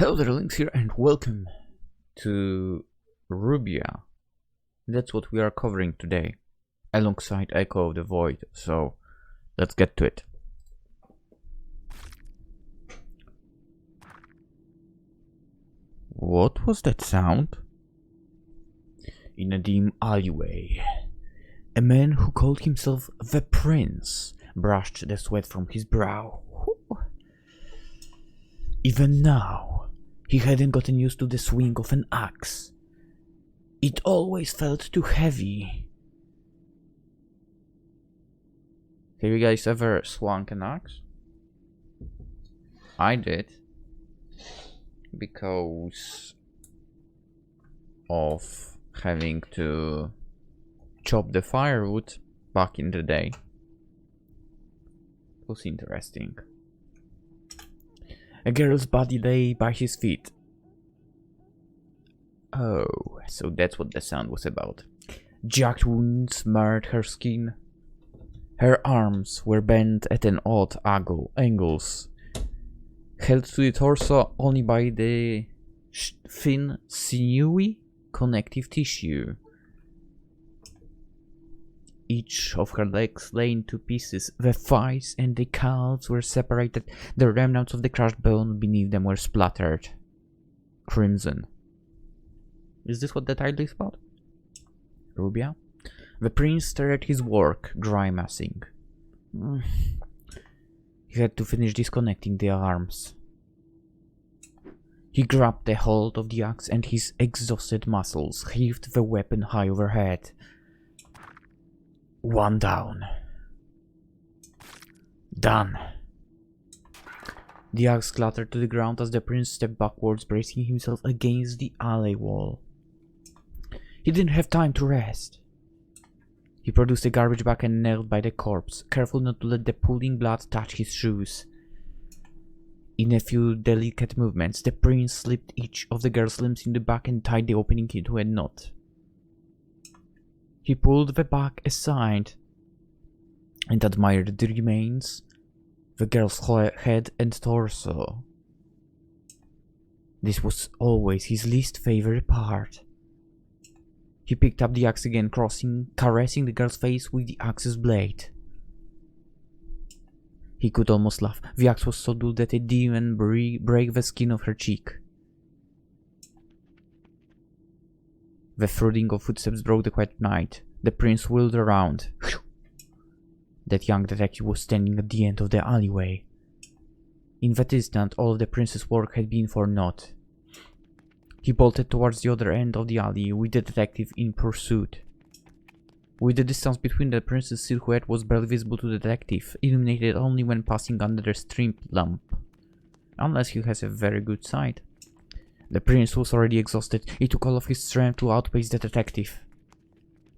Hello there, Lynx here, and welcome to Rubia. That's what we are covering today, alongside Echo of the Void, so let's get to it. What was that sound? In a dim alleyway, a man who called himself the Prince brushed the sweat from his brow. Even now, he hadn't gotten used to the swing of an axe. It always felt too heavy. Have you guys ever swung an axe? I did. Because of having to chop the firewood back in the day. It was interesting. A girl's body lay by his feet. Oh, so that's what the sound was about. Jagged wounds marred her skin. Her arms were bent at an odd angles, held to the torso only by the thin, sinewy connective tissue. Each of her legs lay into pieces. The thighs and the calves were separated. The remnants of the crushed bone beneath them were splattered crimson. Is this what the title is about? Rubia? The prince stared at his work, grimacing. He had to finish disconnecting the arms. He grabbed the hold of the axe and his exhausted muscles heaved the weapon high overhead. One down. Done. The axe clattered to the ground as the prince stepped backwards, bracing himself against the alley wall. He didn't have time to rest. He produced a garbage bag and knelt by the corpse, careful not to let the pooling blood touch his shoes. In a few delicate movements, the prince slipped each of the girl's limbs in the bag and tied the opening into a knot. He pulled the bag aside and admired the remains, the girl's head and torso. This was always his least favorite part. He picked up the axe again, caressing the girl's face with the axe's blade. He could almost laugh. The axe was so dull that it didn't even break the skin of her cheek. The thudding of footsteps broke the quiet night. The prince wheeled around. That young detective was standing at the end of the alleyway. In that instant, all of the prince's work had been for naught. He bolted towards the other end of the alley, with the detective in pursuit. With the distance between, the prince's silhouette was barely visible to the detective, illuminated only when passing under a street lamp. Unless he has a very good sight. The prince was already exhausted. It took all of his strength to outpace the detective.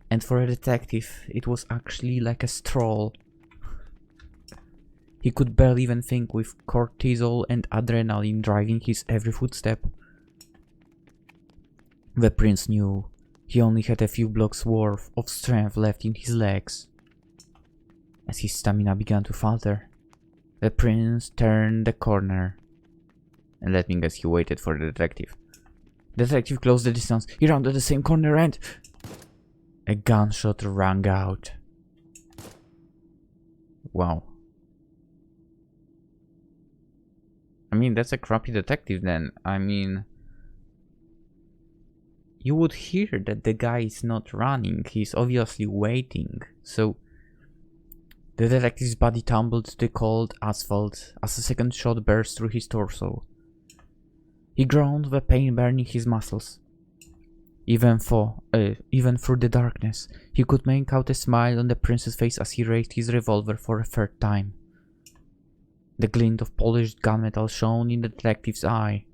And for a detective, it was actually like a stroll. He could barely even think, with cortisol and adrenaline driving his every footstep. The prince knew he only had a few blocks worth of strength left in his legs. As his stamina began to falter, the prince turned the corner. And let me guess, he waited for the detective. The detective closed the distance. He rounded the same corner and a gunshot rang out. Wow. I mean, that's a crappy detective then. I mean, you would hear that the guy is not running. He's obviously waiting. So the detective's body tumbled to the cold asphalt as a second shot burst through his torso. He groaned, the pain burning his muscles. Even through the darkness, he could make out a smile on the prince's face as he raised his revolver for a third time. The glint of polished gunmetal shone in the detective's eye.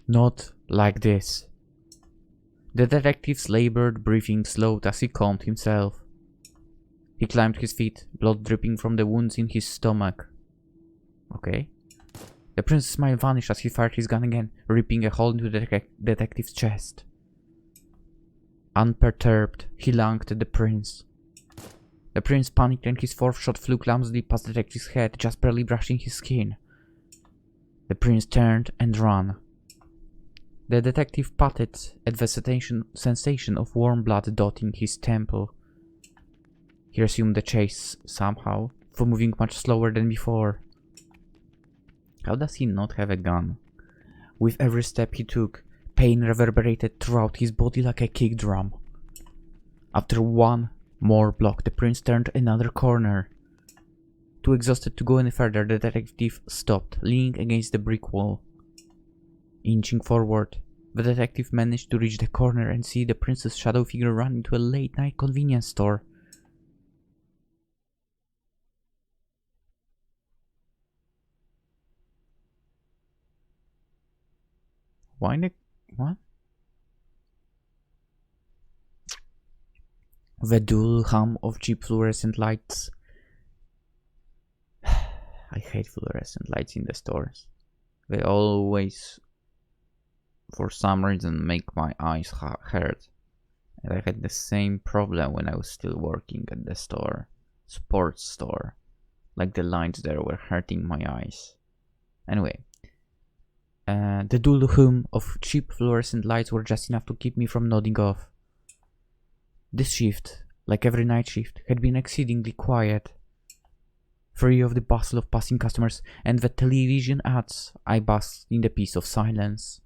Not like this. The detective's labored breathing slowed as he calmed himself. He climbed to his feet, blood dripping from the wounds in his stomach. Okay. The prince's smile vanished as he fired his gun again, ripping a hole into the detective's chest. Unperturbed, he lunged at the prince. The prince panicked and his fourth shot flew clumsily past the detective's head, just barely brushing his skin. The prince turned and ran. The detective patted at the sensation of warm blood dotting his temple. He resumed the chase somehow, for moving much slower than before. How does he not have a gun? With every step he took, pain reverberated throughout his body like a kick drum. After one more block, the prince turned another corner. Too exhausted to go any further, the detective stopped, leaning against the brick wall. Inching forward, the detective managed to reach the corner and see the prince's shadow figure run into a late-night convenience store. What? The dull hum of cheap fluorescent lights. I hate fluorescent lights in the stores. They always, for some reason, make my eyes hurt. And I had the same problem when I was still working at the store, sports store. Like the lights there were hurting my eyes. Anyway, the dull hum of cheap fluorescent lights were just enough to keep me from nodding off. This shift, like every night shift, had been exceedingly quiet. Free of the bustle of passing customers and the television ads, I basked in the peace of silence.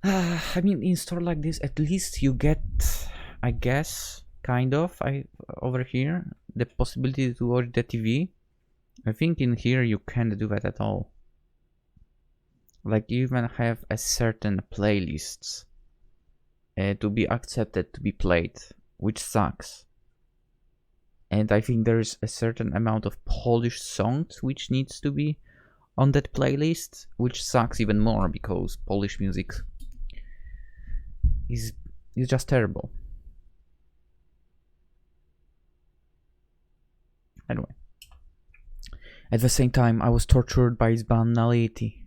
I mean, in store like this, at least you get, I guess, kind of, over here, the possibility to watch the TV. I think in here you can't do that at all. Like, you even have a certain playlists to be accepted to be played, which sucks. And I think there's a certain amount of Polish songs which needs to be on that playlist, which sucks even more because Polish music is just terrible. Anyway, at the same time, I was tortured by its banality.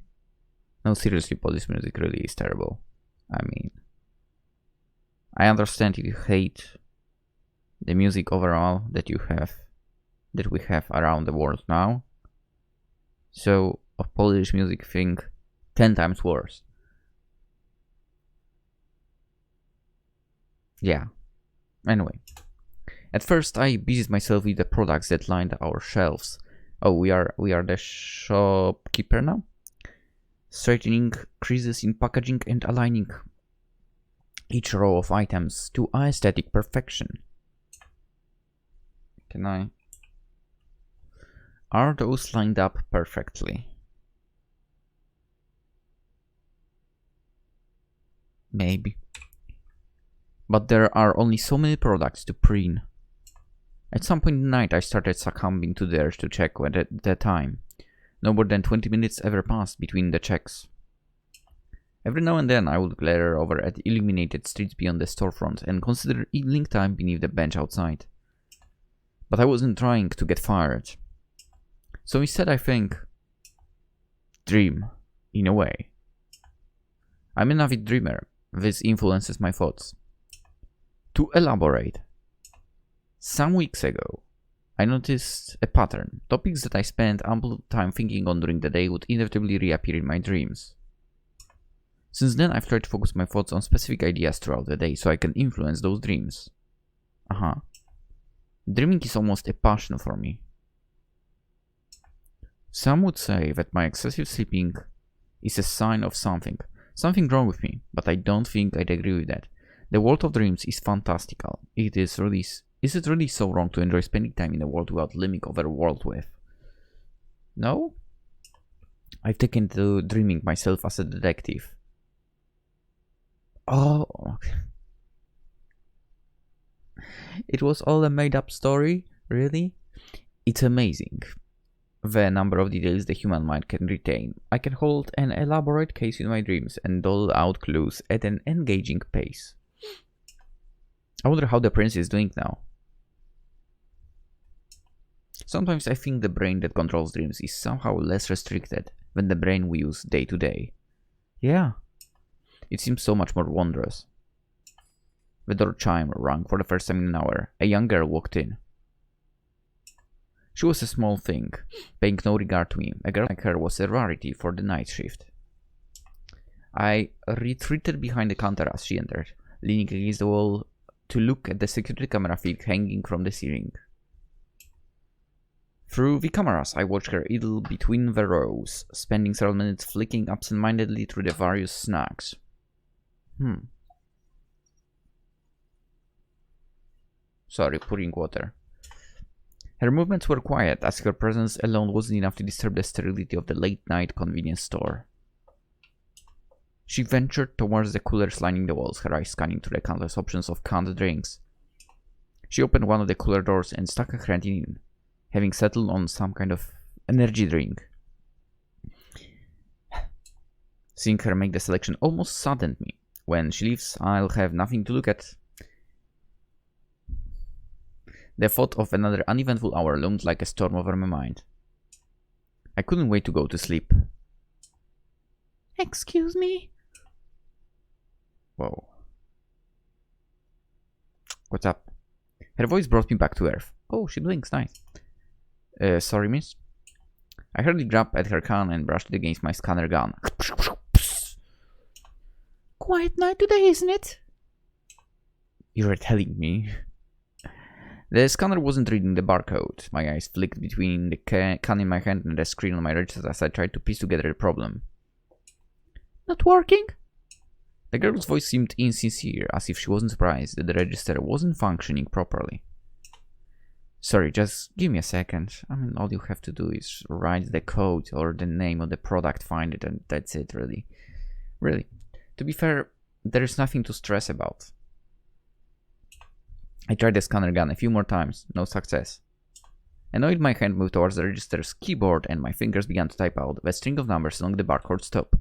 No, seriously, Polish music really is terrible. I mean, I understand if you hate the music overall that we have around the world now. So of Polish music, think 10 times worse. Yeah. Anyway, at first I busied myself with the products that lined our shelves. Oh, we are the shopkeeper now. Straightening creases in packaging and aligning each row of items to aesthetic perfection. Are those lined up perfectly? Maybe. But there are only so many products to print. At some point in the night, I started succumbing to the urge to check at the time. No more than 20 minutes ever passed between the checks. Every now and then, I would glare over at the illuminated streets beyond the storefront and consider evening time beneath the bench outside. But I wasn't trying to get fired. So instead, I think, dream, in a way. I'm an avid dreamer. This influences my thoughts. To elaborate, some weeks ago, I noticed a pattern. Topics that I spent ample time thinking on during the day would inevitably reappear in my dreams. Since then, I've tried to focus my thoughts on specific ideas throughout the day so I can influence those dreams. Dreaming is almost a passion for me. Some would say that my excessive sleeping is a sign of something wrong with me, but I don't think I'd agree with that. The world of dreams is fantastical. Is it really so wrong to enjoy spending time in a world without living overworld with? No? I've taken to dreaming myself as a detective. Oh, okay. It was all a made-up story? Really? It's amazing the number of details the human mind can retain. I can hold an elaborate case in my dreams and dole out clues at an engaging pace. I wonder how the prince is doing now. Sometimes I think the brain that controls dreams is somehow less restricted than the brain we use day to day. Yeah, it seems so much more wondrous. The door chime rang for the first time in an hour. A young girl walked in. She was a small thing, paying no regard to me. A girl like her was a rarity for the night shift. I retreated behind the counter as she entered, leaning against the wall to look at the security camera feed hanging from the ceiling. Through the cameras, I watched her idle between the rows, spending several minutes flicking absent-mindedly through the various snacks. Sorry, pouring water. Her movements were quiet, as her presence alone wasn't enough to disturb the sterility of the late-night convenience store. She ventured towards the coolers lining the walls, her eyes scanning through the countless options of canned drinks. She opened one of the cooler doors and stuck her hand in, having settled on some kind of energy drink. Seeing her make the selection almost saddened me. When she leaves, I'll have nothing to look at. The thought of another uneventful hour loomed like a storm over my mind. I couldn't wait to go to sleep. Excuse me? Whoa. What's up? Her voice brought me back to earth. Oh, she blinks, nice. Sorry, miss? I hurriedly grabbed at her can and brushed it against my scanner gun. Quiet night today, isn't it? You're telling me. The scanner wasn't reading the barcode. My eyes flicked between the can in my hand and the screen on my register as I tried to piece together the problem. Not working? The girl's voice seemed insincere, as if she wasn't surprised that the register wasn't functioning properly. Sorry, just give me a second. I mean, all you have to do is write the code or the name of the product, find it, and that's it, really. Really. To be fair, there's nothing to stress about. I tried the scanner gun a few more times, no success. Annoyed, my hand moved towards the register's keyboard and my fingers began to type out the string of numbers along the barcode's top.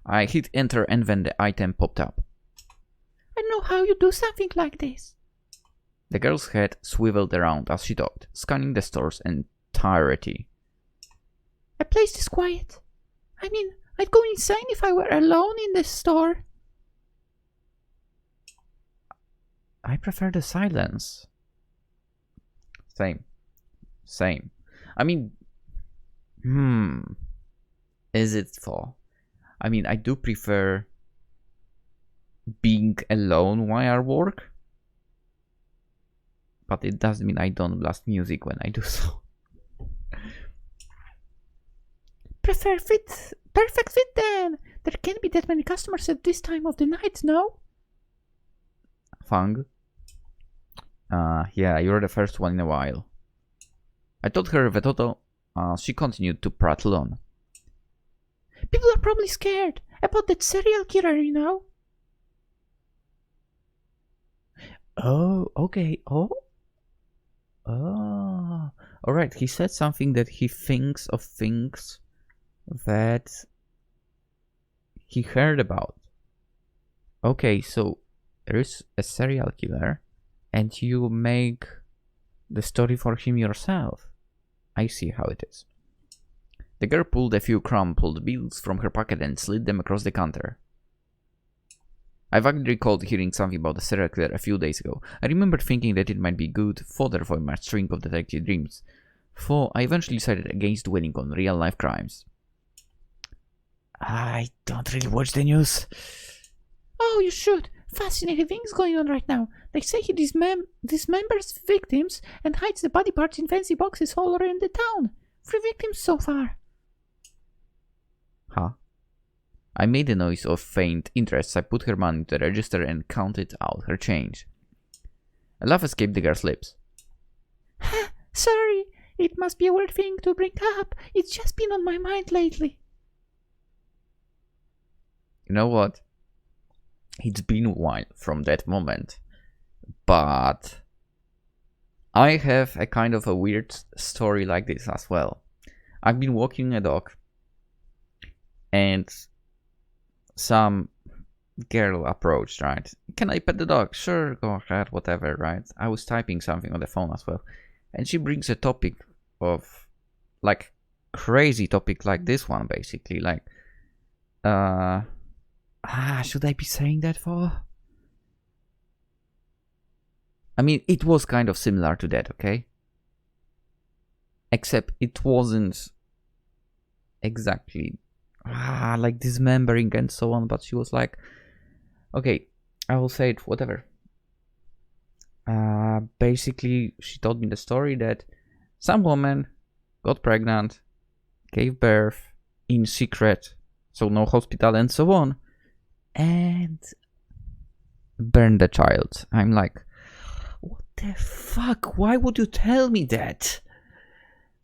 I hit enter and then the item popped up. I don't know how you do something like this. The girl's head swiveled around as she talked, scanning the store's entirety. A place is quiet. I mean, I'd go insane if I were alone in the store. I prefer the silence. Same. I mean, is it for? I mean, I do prefer being alone while I work, but it doesn't mean I don't blast music when I do so. Perfect fit then! There can't be that many customers at this time of the night, no? Fang? Yeah, you're the first one in a while. I told her the total. She continued to prattle on. People are probably scared about that serial killer, you know? Oh, okay. Oh. Alright, he said something that he thinks of things that he heard about. Okay, so there's a serial killer and you make the story for him yourself. I see how it is. The girl pulled a few crumpled bills from her pocket and slid them across the counter. I vaguely recalled hearing something about a serial killer a few days ago. I remembered thinking that it might be good fodder for my string of detective dreams, so I eventually decided against dwelling on real-life crimes. I don't really watch the news. Oh, you should. Fascinating things going on right now. They say he dismembers victims and hides the body parts in fancy boxes all around the town. 3 victims so far. Huh? I made a noise of faint interest. I put her money into the register and counted out her change. A laugh escaped the girl's lips. Sorry, it must be a weird thing to bring up. It's just been on my mind lately. You know what? It's been a while from that moment. But I have a kind of a weird story like this as well. I've been walking a dog and some girl approached, right? Can I pet the dog? Sure, go ahead, whatever, right? I was typing something on the phone as well. And she brings a topic of, like, crazy topic like this one, basically. Like, should I be saying that for? I mean, it was kind of similar to that, okay? Except it wasn't exactly like dismembering and so on, but she was like, okay, I will say it, whatever. Basically, she told me the story that some woman got pregnant, gave birth in secret, so no hospital and so on, and burned the child. I'm like, what the fuck? Why would you tell me that?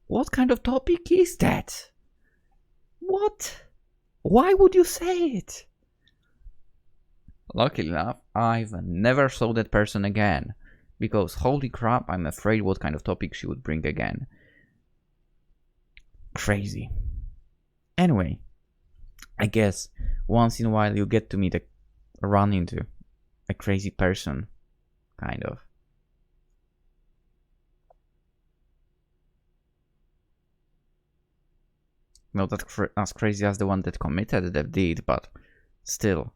What kind of topic is that? What? Why would you say it? Luckily enough, I've never saw that person again. Because holy crap, I'm afraid what kind of topic she would bring again. Crazy. Anyway, I guess once in a while you get to meet run into a crazy person. Kind of. Not as crazy as the one that committed the deed, but still.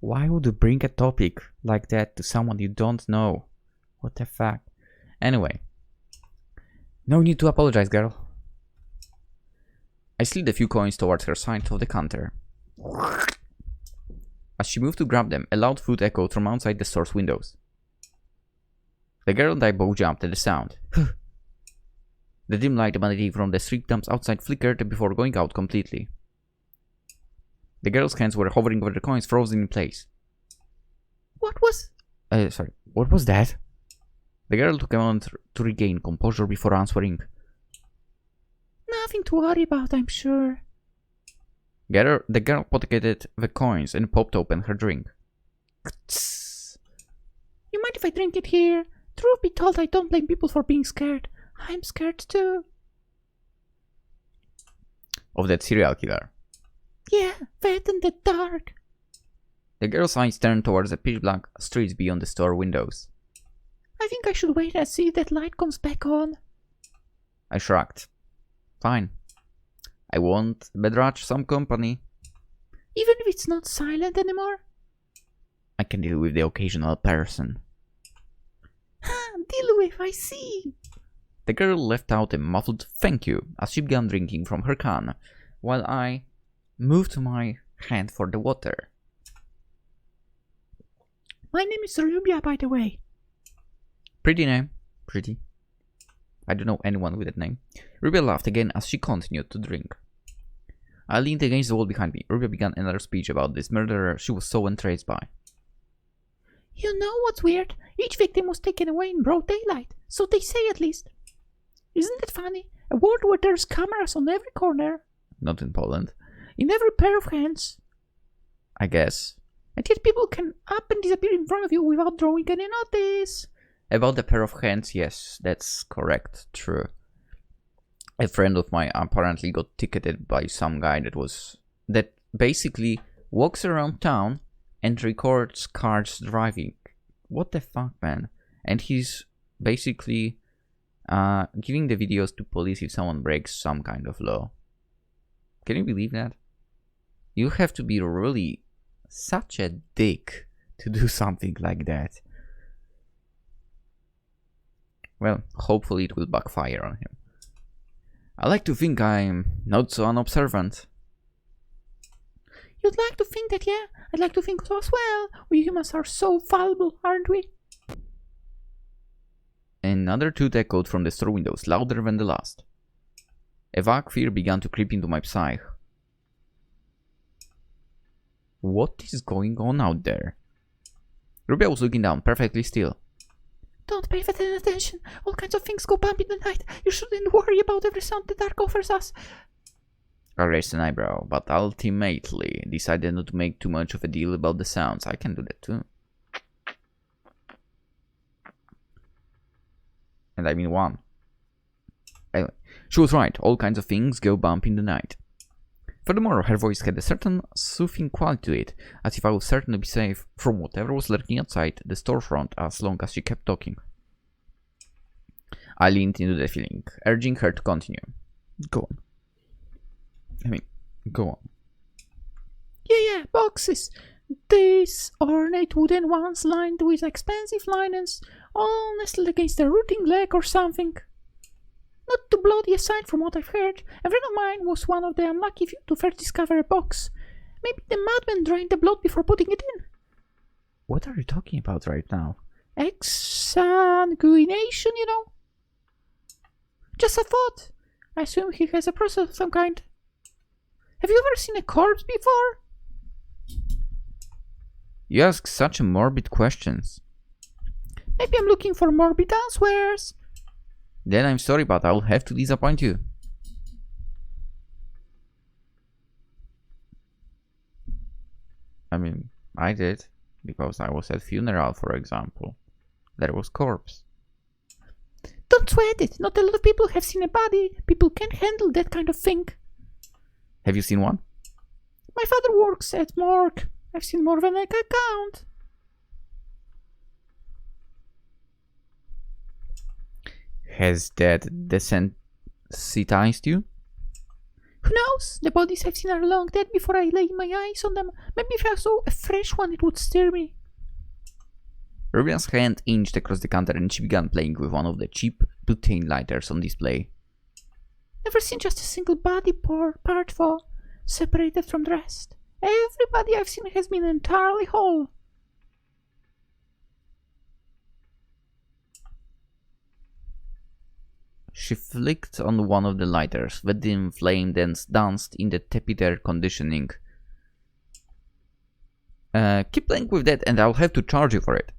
Why would you bring a topic like that to someone you don't know? What the fuck? Anyway. No need to apologize, girl. I slid a few coins towards her side of the counter. As she moved to grab them, a loud foot echoed from outside the store's windows. The girl and I both jumped at the sound. The dim light emanating from the street lamps outside flickered before going out completely. The girl's hands were hovering over the coins, frozen in place. What was that? The girl took a moment to regain composure before answering. Nothing to worry about, I'm sure. The girl pocketed the coins and popped open her drink. You mind if I drink it here? Truth be told, I don't blame people for being scared. I'm scared too. Of that serial killer? Yeah, that in the dark. The girl's eyes turned towards the pitch-black streets beyond the store windows. I think I should wait and see if that light comes back on. I shrugged. Fine. I won't begrudge some company. Even if it's not silent anymore? I can deal with the occasional person. Deal with, I see. The girl left out a muffled thank you as she began drinking from her can, while I moved my hand for the water. My name is Rubia, by the way. Pretty name. Pretty. I don't know anyone with that name. Rubia laughed again as she continued to drink. I leaned against the wall behind me. Rubia began another speech about this murderer she was so entranced by. You know what's weird? Each victim was taken away in broad daylight, so they say at least. Isn't it funny? A world where there's cameras on every corner. Not in Poland. In every pair of hands. I guess. And yet people can up and disappear in front of you without drawing any notice. About the pair of hands, yes, that's correct, true. A friend of mine apparently got ticketed by some guy that basically walks around town and records cars driving. What the fuck, man? And he's basically giving the videos to police if someone breaks some kind of law. Can you believe that? You have to be really such a dick to do something like that. Well, hopefully it will backfire on him. I like to think I'm not so unobservant. You'd like to think that, yeah? I'd like to think so as well. We humans are so fallible, aren't we? Another toot echoed from the store windows, louder than the last. A vague fear began to creep into my psyche. What is going on out there? Rubia was looking down, perfectly still. Don't pay that attention. All kinds of things go bump in the night. You shouldn't worry about every sound the dark offers us. I raised an eyebrow, but ultimately decided not to make too much of a deal about the sounds. I can do that too. And I mean one. Anyway, she was right. All kinds of things go bump in the night. Furthermore, her voice had a certain soothing quality to it, as if I was certain to be safe from whatever was lurking outside the storefront as long as she kept talking. I leaned into the feeling, urging her to continue. Go on. I mean, go on. Yeah, boxes. These ornate wooden ones lined with expensive linens, all nestled against a rotting leg or something. Not too bloody aside from what I've heard. A friend of mine was one of the unlucky few to first discover a box. Maybe the madman drained the blood before putting it in. What are you talking about right now? Exsanguination, you know. Just a thought. I assume he has a process of some kind. Have you ever seen a corpse before? You ask such morbid questions. Maybe I'm looking for morbid answers. Then I'm sorry, but I'll have to disappoint you. I mean, I did. Because I was at funeral, for example. There was corpse. Don't sweat it. Not a lot of people have seen a body. People can't handle that kind of thing. Have you seen one? My father works at morgue. I've seen more than I can count. Has that desensitized you? Who knows? The bodies I've seen are long dead before I lay my eyes on them. Maybe if I saw a fresh one, it would stir me. Rubia's hand inched across the counter and she began playing with one of the cheap butane lighters on display. Never seen just a single body part fall, separated from the rest. Everybody I've seen has been entirely whole. She flicked on one of the lighters. The dim flame then danced in the tepid air conditioning. Keep playing with that and I'll have to charge you for it.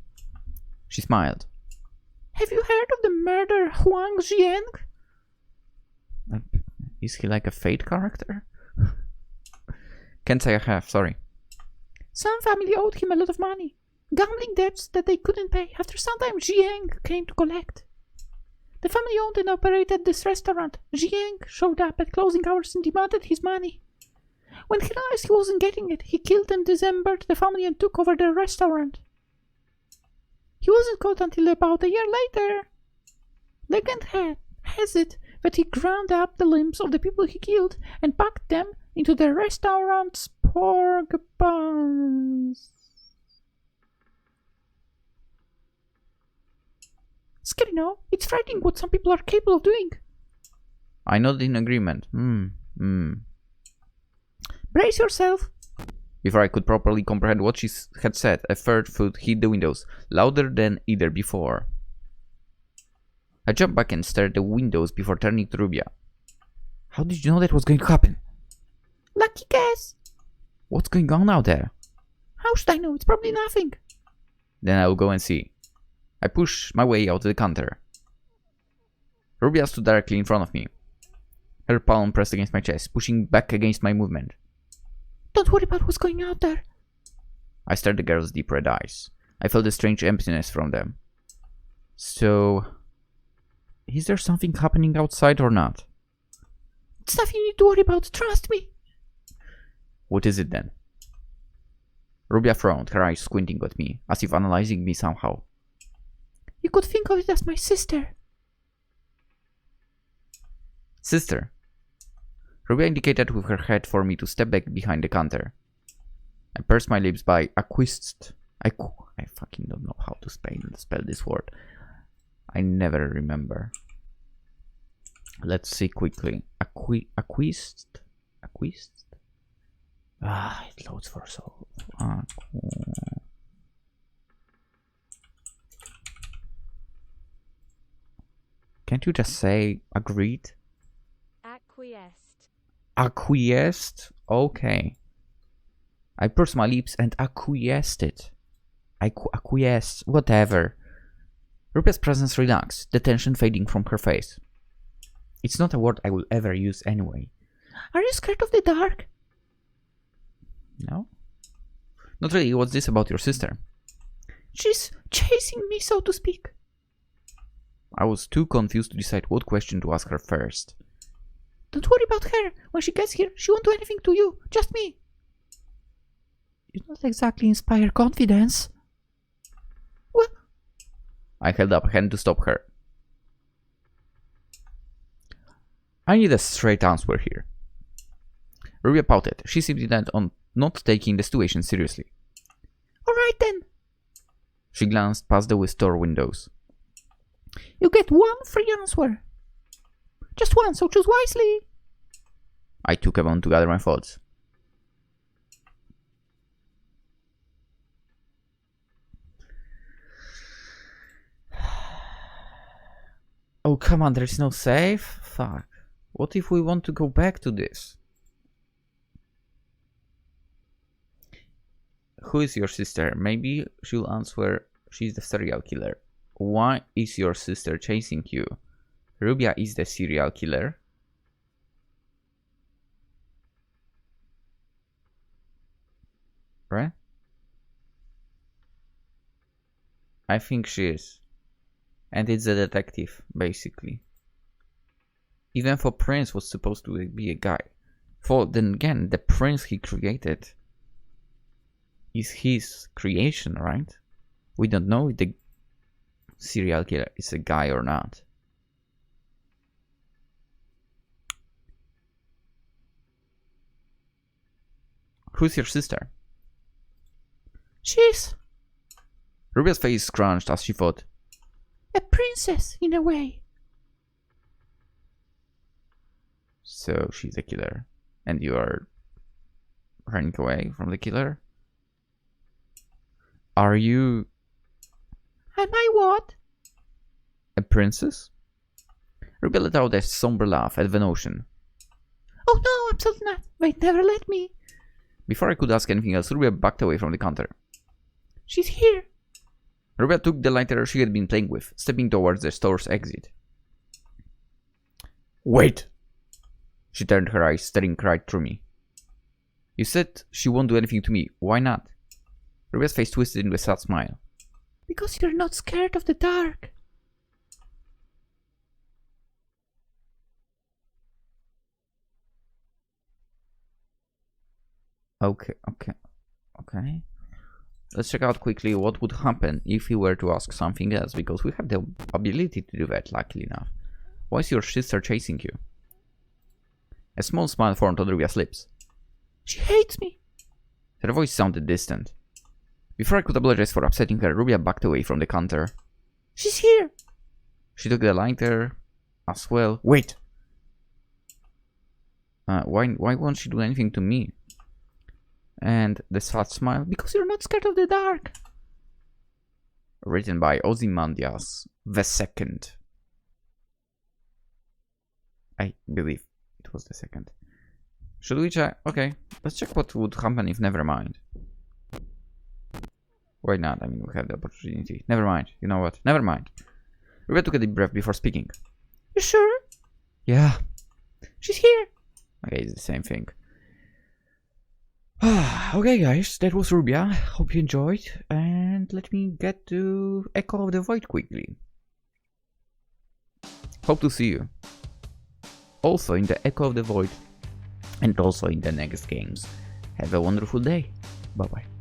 She smiled. Have you heard of the murderer Huang Jiang? Is he like a Fate character? Can't say I have, sorry. Some family owed him a lot of money. Gambling debts that they couldn't pay. After some time, Jiang came to collect. The family owned and operated this restaurant. Jiang showed up at closing hours and demanded his money. When he realized he wasn't getting it, he killed and dismembered the family and took over the restaurant. He wasn't caught until about a year later. Legend has it that he ground up the limbs of the people he killed and packed them into the restaurant's pork buns. Scary, no? It's frightening what some people are capable of doing. I nodded in agreement. Brace yourself. Before I could properly comprehend what she had said, a third foot hit the windows, louder than either before. I jumped back and stared at the windows before turning to Rubia. How did you know that was going to happen? Lucky guess. What's going on out there? How should I know? It's probably nothing. Then I will go and see. I pushed my way out of the counter. Rubia stood directly in front of me. Her palm pressed against my chest, pushing back against my movement. Don't worry about what's going on there. I stared at the girl's deep red eyes. I felt a strange emptiness from them. So, is there something happening outside or not? It's nothing you need to worry about, trust me. What is it then? Rubia frowned, her eyes squinting at me, as if analyzing me somehow. You could think of it as my sister. Sister? Rubia indicated with her head for me to step back behind the counter. I pursed my lips by acquist. I fucking don't know how to spell this word. I never remember. Let's see quickly. Acquist? Ah, it loads for so. Can't you just say agreed? Acquiesced. Acquiesced? Okay. I pursed my lips and acquiesced it. Acquiesced, whatever. Rubia's presence relaxed, the tension fading from her face. It's not a word I will ever use anyway. Are you scared of the dark? No? Not really. What's this about your sister? She's chasing me, so to speak. I was too confused to decide what question to ask her first. Don't worry about her. When she gets here, she won't do anything to you. Just me. You don't exactly inspire confidence. Well, I held up a hand to stop her. I need a straight answer here. Rubia pouted. She seemed intent on not taking the situation seriously. Alright then. She glanced past the store windows. You get one free answer. Just one, so choose wisely. I took a moment to gather my thoughts. Oh, come on, there's no save? Fuck. What if we want to go back to this? Who is your sister? Maybe she'll answer she's the serial killer. Why is your sister chasing you? Rubia is the serial killer. Right? I think she is. And it's a detective, basically. Even though Prince was supposed to be a guy. For then again, the prince he created is his creation, right? We don't know if the serial killer is a guy or not. Who's your sister? She's Rubia's face scrunched as she thought. a princess, in a way. So she's a killer. And you are running away from the killer? Are you Am I what? a princess? Rubia let out a somber laugh at the notion. Oh no, absolutely not. They'd never let me. Before I could ask anything else, Rubia backed away from the counter. She's here. Rubia took the lighter she had been playing with, stepping towards the store's exit. Wait! She turned her eyes, staring right through me. You said she won't do anything to me. Why not? Rubia's face twisted into a sad smile. Because you're not scared of the dark. Okay. Let's check out quickly what would happen if we were to ask something else, because we have the ability to do that, luckily enough. Why is your sister chasing you? A small smile formed on Rubia's lips. She hates me. Her voice sounded distant. Before I could apologize for upsetting her, Rubia backed away from the counter. She's here. She took the lighter as well. Wait! Why won't she do anything to me? And the sad smile. Because you're not scared of the dark. Written by Ozzy Mandias the second. I believe it was the second. Should we check? Okay, let's check what would happen if Nevermind. Why not? I mean, we have the opportunity. Never mind. You know what? Never mind. Rubia took a deep breath before speaking. You sure? Yeah. She's here. Okay, it's the same thing. Okay, guys, that was Rubia. Hope you enjoyed. And let me get to Echo of the Void quickly. Hope to see you also in the Echo of the Void and also in the next games. Have a wonderful day. Bye bye.